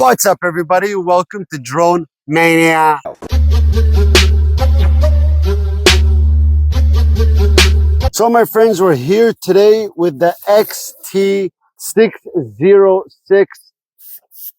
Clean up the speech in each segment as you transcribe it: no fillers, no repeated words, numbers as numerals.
What's up, everybody? Welcome to Drone Mania. So, my friends, we're here today with the XT606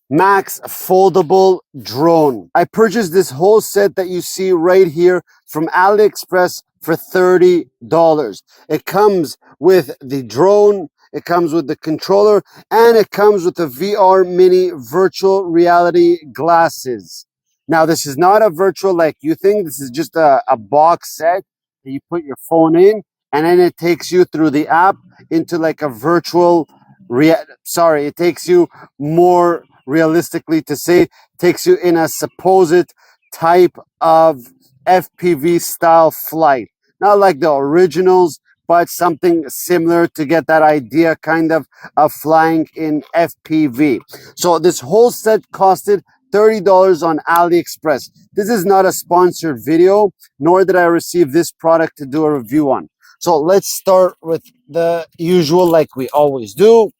Max Foldable Drone. I purchased this whole set that you see right here from AliExpress for $30. It comes with the drone, it comes with the controller, and it comes with the VR mini virtual reality glasses. Now, this is not a virtual like you think. This is just a box set that you put your phone in, and then it takes you through the app into like a virtual it takes you more realistically to say, takes you in a supposed type of FPV style flight. Not like the originals, but something similar to get that idea kind of flying in FPV. So this whole set costed $30 on AliExpress. This is not a sponsored video, nor did I receive this product to do a review on. So let's start with the usual like we always do.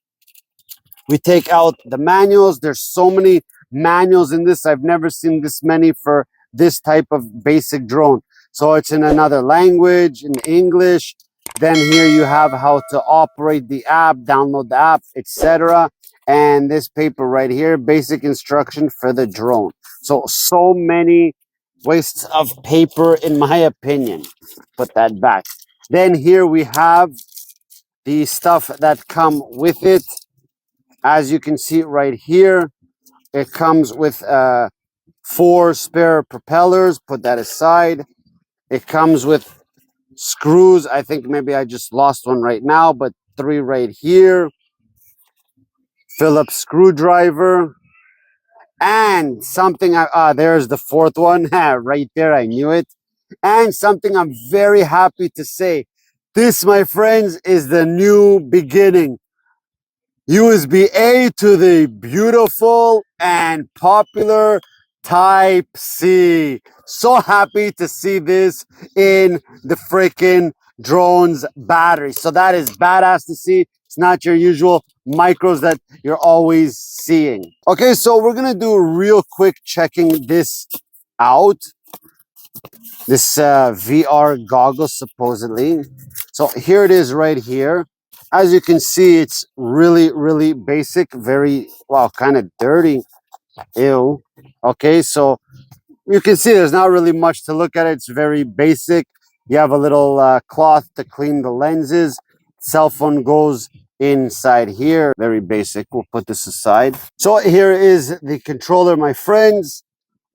We take out the manuals. There's so many manuals in this. I've never seen this many for this type of basic drone. So it's in another language, in English. Then here you have how to operate the app, download the app, etc. And this paper right here, basic instruction for the drone. So many wastes of paper in my opinion. Put that back. Then here we have the stuff that come with it. As you can see right here, it comes with 4 spare propellers. Put that aside. It comes with screws. I think maybe I just lost one right now, but 3 right here. Phillips screwdriver. And something, there's the 4th one right there. I knew it. And something I'm very happy to say. This, my friends, is the new beginning. USB-A to the beautiful and popular Type-C. So happy to see this in the freaking drone's battery. So that is badass to see. It's not your usual micros that you're always seeing. Okay, so we're going to do a real quick checking this out. This VR goggles supposedly. So here it is right here. As you can see, it's really basic, very, wow, kind of dirty. Ew. Okay, so you can see there's not really much to look at. It's very basic. You have a little cloth to clean the lenses. Cell phone goes inside here. Very basic. We'll put this aside. So here is the controller, my friends.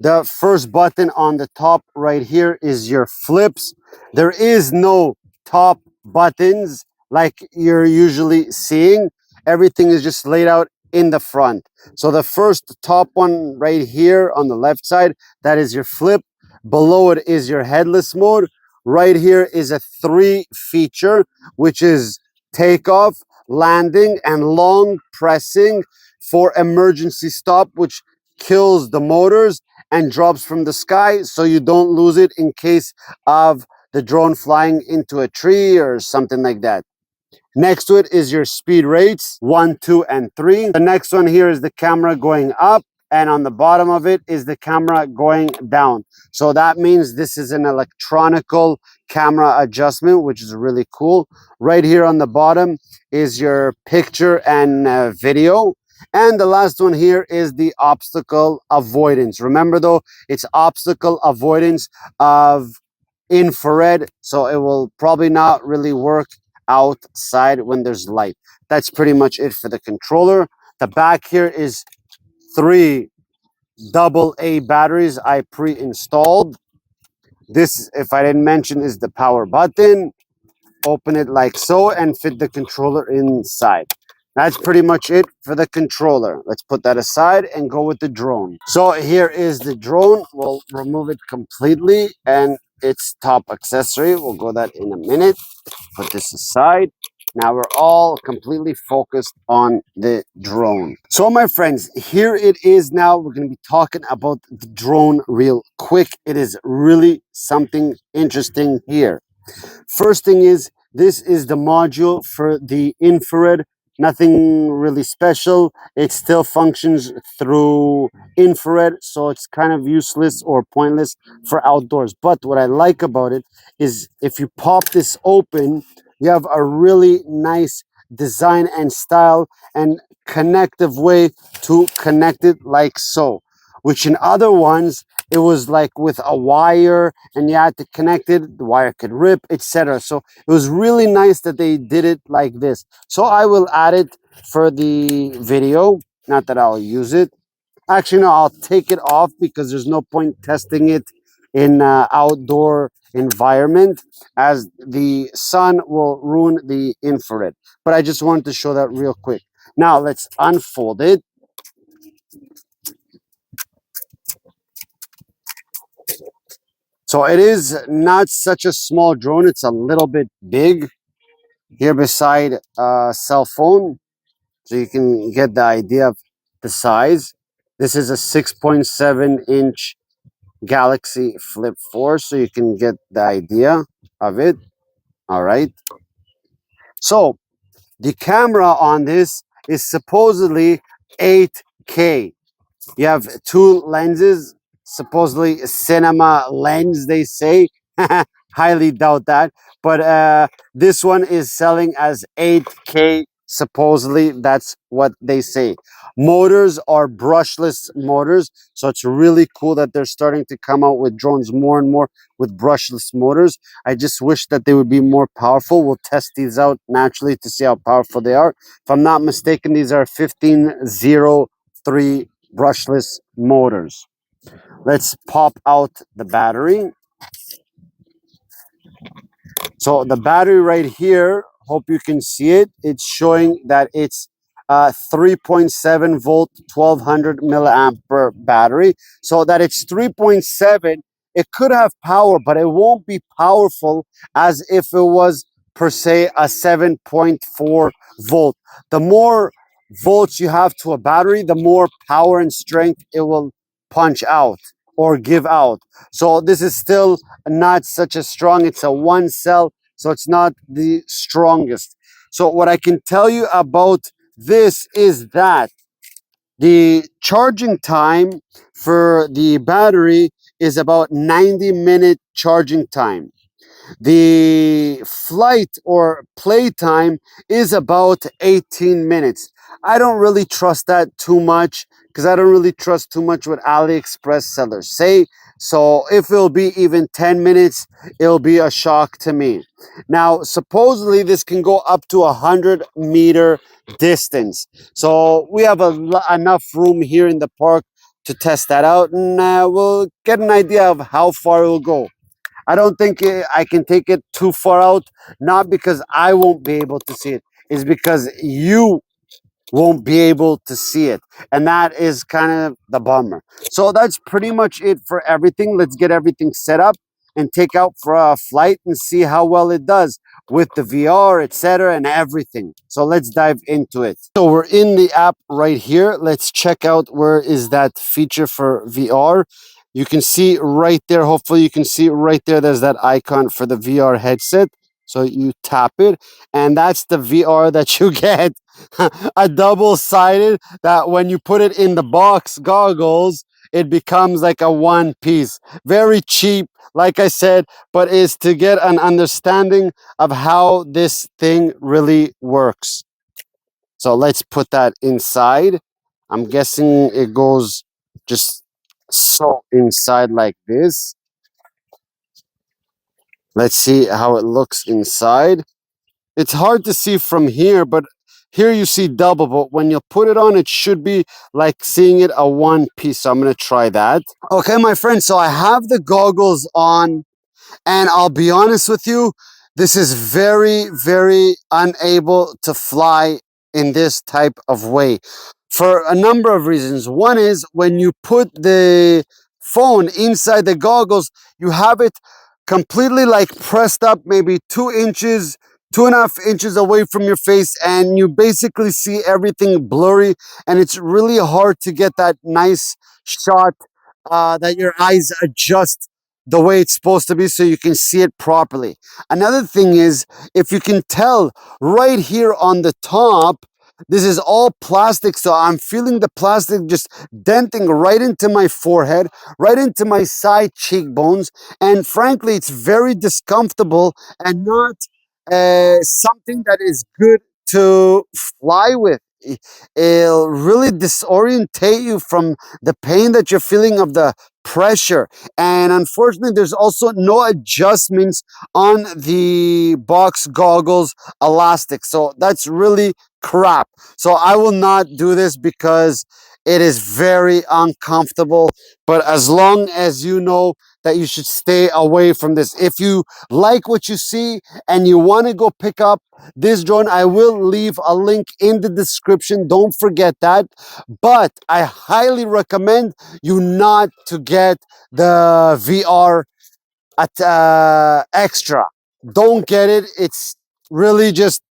The first button on the top right here is your flips. There is no top buttons like you're usually seeing. Everything is just laid out in the front. So the first top one right here on the left side, that is your flip. Below it is your headless mode. Right here is a 3 feature, which is takeoff, landing, and long pressing for emergency stop, which kills the motors and drops from the sky so you don't lose it in case of the drone flying into a tree or something like that. Next to it is your speed rates, 1, 2, and 3. The next one here is the camera going up, and on the bottom of it is the camera going down. So that means this is an electronical camera adjustment, which is really cool. Right here on the bottom is your picture and video. And the last one here is the obstacle avoidance. Remember though, it's obstacle avoidance of infrared, so it will probably not really work outside when there's light. That's pretty much it for the controller. The back here is 3 AA batteries I pre-installed. This, if I didn't mention, is the power button. Open it like so and fit the controller inside. That's pretty much it for the controller. Let's put that aside and go with the drone. So here is the drone. We'll remove it completely and its top accessory. We'll go that in a minute. Put this aside. Now we're all completely focused on the drone. So my friends, here it is now. We're going to be talking about the drone real quick. It is really something interesting here. First thing is, this is the module for the infrared nothing really special. It still functions through infrared, so it's kind of useless or pointless for outdoors. But what I like about it is if you pop this open, you have a really nice design and style and connective way to connect it, like so, which in other ones it was like with a wire and you had to connect it, the wire could rip, etc. So it was really nice that they did it like this. So I will add it for the video, not that I'll use it. Actually, no, I'll take it off because there's no point testing it in outdoor environment, as the sun will ruin the infrared. But I just wanted to show that real quick. Now let's unfold it. So it is not such a small drone. It's a little bit big here beside a cell phone. So you can get the idea of the size. This is a 6.7-inch Galaxy Flip 4, so you can get the idea of it. All right. So the camera on this is supposedly 8K. You have two lenses, supposedly a cinema lens, they say. Highly doubt that. But this one is selling as 8K. Supposedly, that's what they say. Motors are brushless motors. So it's really cool that they're starting to come out with drones more and more with brushless motors. I just wish that they would be more powerful. We'll test these out naturally to see how powerful they are. If I'm not mistaken, these are 1503 brushless motors. Let's pop out the battery. So the battery right here, hope you can see it. It's showing that it's 3.7 volt, 1200 milliampere battery. So that it's 3.7, it could have power, but it won't be powerful as if it was per se a 7.4 volt. The more volts you have to a battery, the more power and strength it will punch out or give out. So this is still not such a strong, it's a one cell, so it's not the strongest. So what I can tell you about this is that the charging time for the battery is about 90-minute charging time. The flight or playtime is about 18 minutes. I don't really trust that too much because I don't really trust too much what AliExpress sellers say. So if it'll be even 10 minutes, it'll be a shock to me. Now, supposedly this can go up to 100-meter distance. So we have enough room here in the park to test that out, and we'll get an idea of how far it will go. I don't think I can take it too far out, not because I won't be able to see it. It's because you won't be able to see it. And that is kind of the bummer. So that's pretty much it for everything. Let's get everything set up and take out for a flight and see how well it does with the VR, etc., and everything. So let's dive into it. So we're in the app right here. Let's check out where is that feature for VR. You can see right there, hopefully you can see right there, there's that icon for the VR headset. So you tap it, and that's the VR that you get. A double-sided, that when you put it in the box goggles, it becomes like a one piece. Very cheap, like I said, but is to get an understanding of how this thing really works. So let's put that inside. I'm guessing it goes just so inside like this. Let's see how it looks inside. It's hard to see from here, but here you see double, but when you put it on, it should be like seeing it a one piece. So I'm going to try that. Okay, my friend, so I have the goggles on, and I'll be honest with you, this is very, very unable to fly in this type of way for a number of reasons. One is when you put the phone inside the goggles, you have it completely like pressed up, maybe 2 inches, 2.5 inches away from your face, and you basically see everything blurry, and it's really hard to get that nice shot that your eyes adjust the way it's supposed to be so you can see it properly. Another thing is, if you can tell right here on the top, This is all plastic, so I'm feeling the plastic just denting right into my forehead, right into my side cheekbones, and frankly, it's very discomfortable and not something that is good to fly with. It'll really disorientate you from the pain that you're feeling of the pressure. And unfortunately, there's also no adjustments on the box goggles elastic. So that's really crap. So I will not do this because it is very uncomfortable. But as long as you know that you should stay away from this. If you like what you see and you want to go pick up this drone, I will leave a link in the description. Don't forget that. But I highly recommend you not to get the VR at extra. Don't get it. It's really just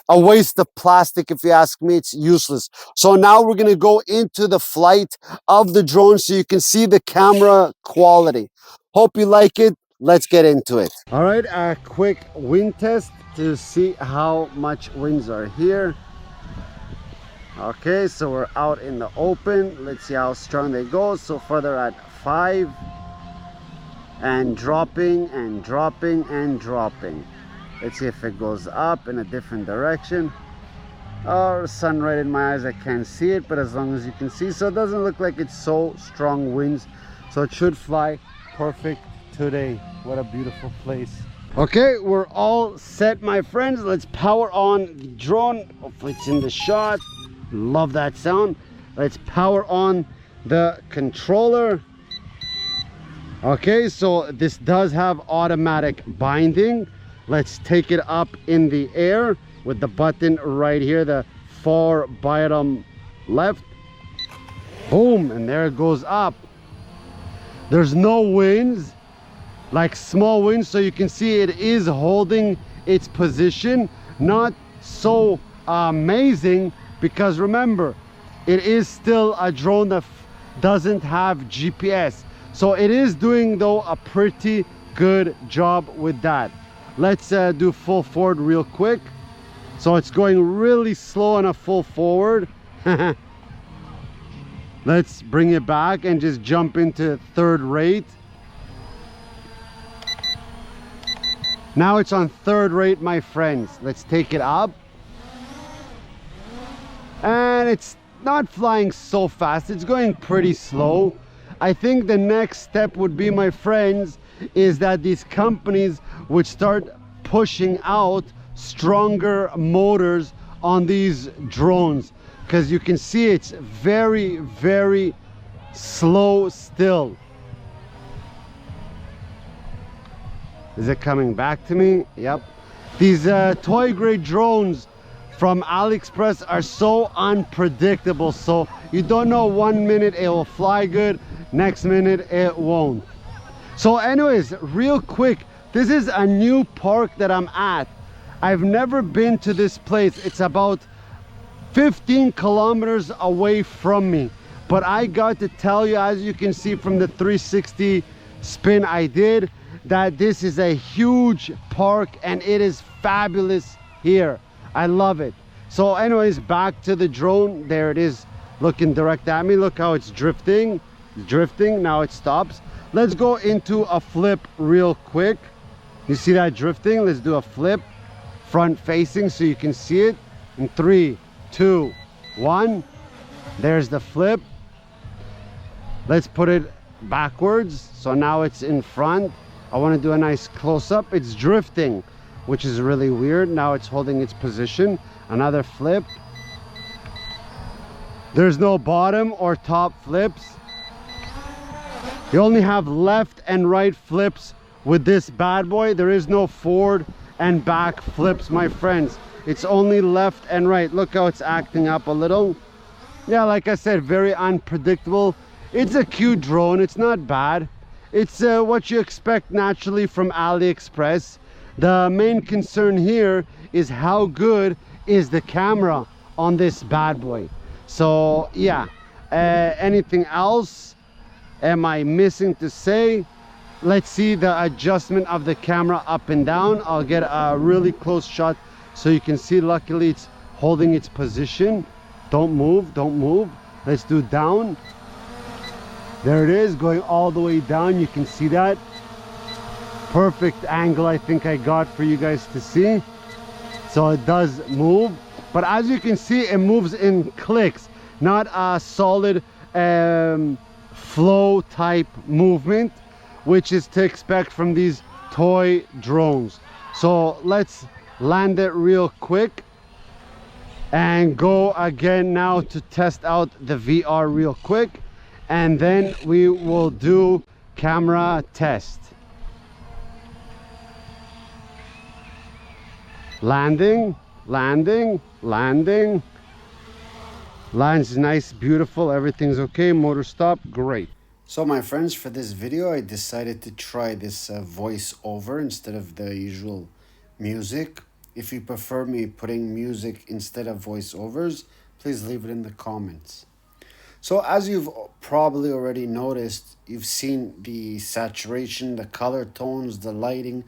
a waste of plastic. If you ask me, it's useless. So now we're going to go into the flight of the drone so you can see the camera quality. Hope you like it. Let's get into it. All right, a quick wind test to see how much winds are here. Okay, so we're out in the open. Let's see how strong they go. So far they're at 5 and dropping and dropping and dropping. Let's see if it goes up in a different direction. Oh, sun right in my eyes, I can't see it, but as long as you can see. So it doesn't look like it's so strong winds, so it should fly perfect today. What a beautiful place. Okay, we're all set, my friends. Let's power on the drone. Hopefully it's in the shot. Love that sound. Let's power on the controller. Okay, so this does have automatic binding. Let's take it up in the air with the button right here, the far bottom left. Boom, and there it goes up. There's no winds, like small winds, so you can see it is holding its position. Not so amazing, because remember, it is still a drone that doesn't have GPS. So it is doing, though, a pretty good job with that. Let's do full forward real quick. So it's going really slow on a full forward. Let's bring it back and just jump into third rate. Now it's on third rate, my friends. Let's take it up. And it's not flying so fast. It's going pretty slow. I think the next step would be, my friends, is that these companies would start pushing out stronger motors on these drones, because you can see it's very, very slow still. Is it coming back to me? Yep. These toy grade drones from AliExpress are so unpredictable. So you don't know, 1 minute it will fly good, next minute it won't. So anyways, real quick, this is a new park that I'm at. I've never been to this place. It's about 15 kilometers away from me. But I got to tell you, as you can see from the 360 spin I did, that this is a huge park and it is fabulous here. I love it. So anyways, back to the drone. There it is, looking direct at me. Look how it's drifting. It's drifting. Now it stops. Let's go into a flip real quick. You see that drifting? Let's do a flip front facing so you can see it. In 3, 2, 1. There's the flip. Let's put it backwards. So now it's in front. I want to do a nice close-up. It's drifting, which is really weird. Now it's holding its position. Another flip. There's no bottom or top flips. You only have left and right flips with this bad boy. There is no forward and back flips, my friends. It's only left and right. Look how it's acting up a little. Yeah, like I said, very unpredictable. It's a cute drone. It's not bad. It's what you expect naturally from AliExpress. The main concern here is how good is the camera on this bad boy. So yeah, anything else am I missing to say? Let's see the adjustment of the camera up and down. I'll get a really close shot so you can see. Luckily it's holding its position. Don't move, don't move. Let's do down. There it is, going all the way down. You can see that. Perfect angle I think I got for you guys to see. So it does move, but as you can see, it moves in clicks, not a solid flow type movement, which is to expect from these toy drones. So let's land it real quick and go again now to test out the VR real quick, and then we will do camera test. Landing, landing, landing. Lands nice, beautiful, everything's okay. Motor stop, great. So my friends, for this video, I decided to try this voiceover instead of the usual music. If you prefer me putting music instead of voiceovers, please leave it in the comments. So as you've probably already noticed, you've seen the saturation, the color tones, the lighting,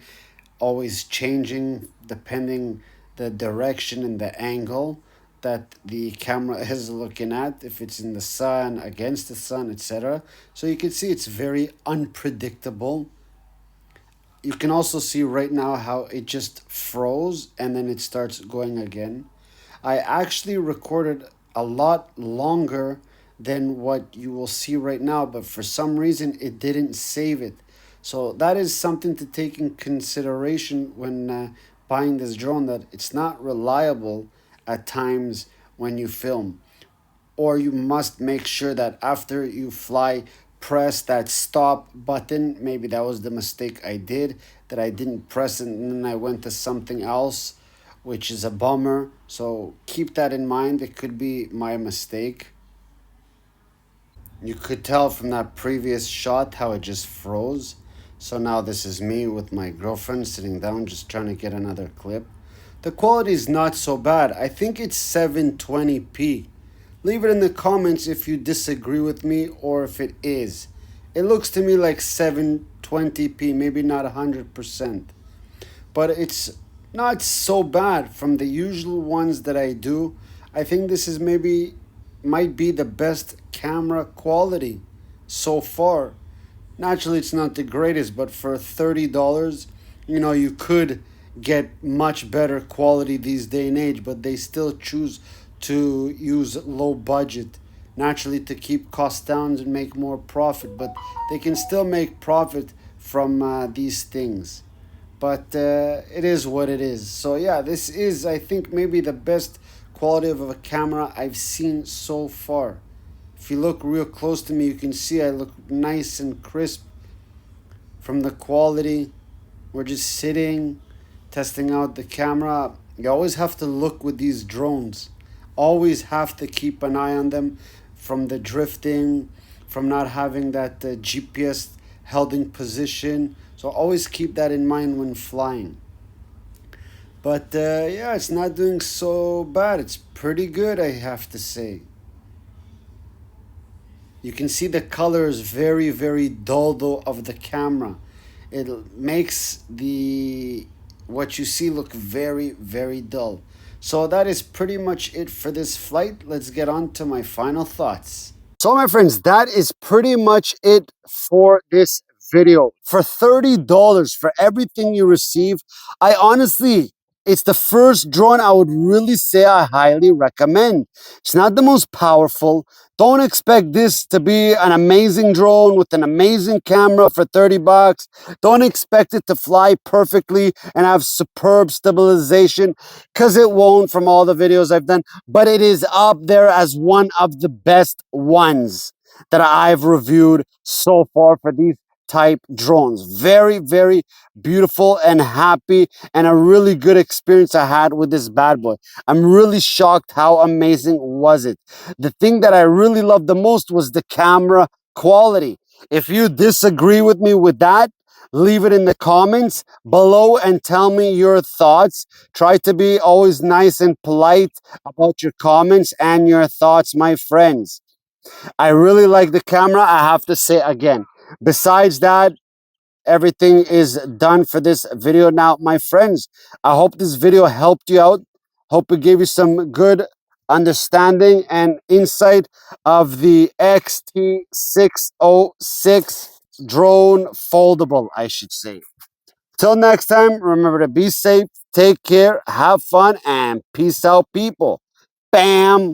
always changing depending the direction and the angle that the camera is looking at, if it's in the sun, against the sun, etc. So you can see it's very unpredictable. You can also see right now how it just froze and then it starts going again. I actually recorded a lot longer than what you will see right now, but for some reason it didn't save it. So that is something to take in consideration when buying this drone, that it's not reliable at times when you film. Or you must make sure that after you fly, press that stop button. Maybe that was the mistake I did, that I didn't press it and then I went to something else, which is a bummer. So keep that in mind. It could be my mistake. You could tell from that previous shot how it just froze. So now this is me with my girlfriend sitting down just trying to get another clip. The quality is not so bad. I think it's 720p. Leave it in the comments if you disagree with me or if it is. It looks to me like 720p, maybe not 100%. But it's not so bad from the usual ones that I do. I think this is might be the best camera quality so far. Naturally, it's not the greatest, but for $30, you could get much better quality these day and age, but they still choose to use low budget, naturally to keep costs down and make more profit, but they can still make profit from these things. But it is what it is. So yeah, this is, I think, maybe the best quality of a camera I've seen so far. If you look real close to me, you can see I look nice and crisp from the quality. We're just sitting, testing out the camera. You always have to look with these drones. Always have to keep an eye on them from the drifting, from not having that GPS held in position. So always keep that in mind when flying. But yeah, it's not doing so bad. It's pretty good, I have to say. You can see the colors very, very dull though of the camera. It makes what you see look very, very dull. So that is pretty much it for this flight. Let's get on to my final thoughts. So my friends, that is pretty much it for this video. For $30 for everything you receive, it's the first drone I would really say I highly recommend. It's not the most powerful. Don't expect this to be an amazing drone with an amazing camera for 30 bucks. Don't expect it to fly perfectly and have superb stabilization, because it won't from all the videos I've done. But it is up there as one of the best ones that I've reviewed so far for these type drones. Very, very beautiful and happy, and a really good experience I had with this bad boy. I'm really shocked how amazing was it. The thing that I really loved the most was the camera quality. If you disagree with me with that, leave it in the comments below and tell me your thoughts. Try to be always nice and polite about your comments and your thoughts, my friends. I really like the camera, I have to say again. Besides that, everything is done for this video now, my friends. I hope this video helped you out. Hope it gave you some good understanding and insight of the XT606 drone foldable, I should say. Till next time, remember to be safe, take care, have fun, and peace out, people. Bam!